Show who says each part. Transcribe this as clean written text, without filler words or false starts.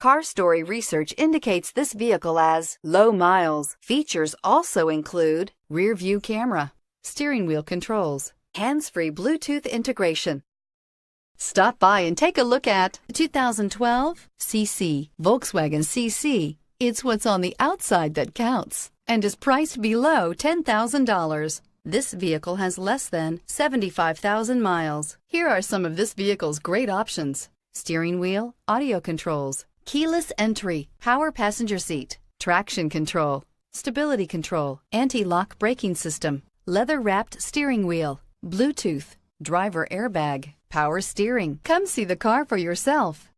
Speaker 1: Car Story research indicates this vehicle as low miles. Features also include rear view camera, steering wheel controls, hands-free Bluetooth integration. Stop by and take a look at the 2012 CC, Volkswagen CC. It's what's on the outside that counts and is priced below $10,000. This vehicle has less than 75,000 miles. Here are some of this vehicle's great options: steering wheel audio controls, keyless entry, power passenger seat, traction control, stability control, anti-lock braking system, leather-wrapped steering wheel, Bluetooth, driver airbag, power steering. Come see the car for yourself.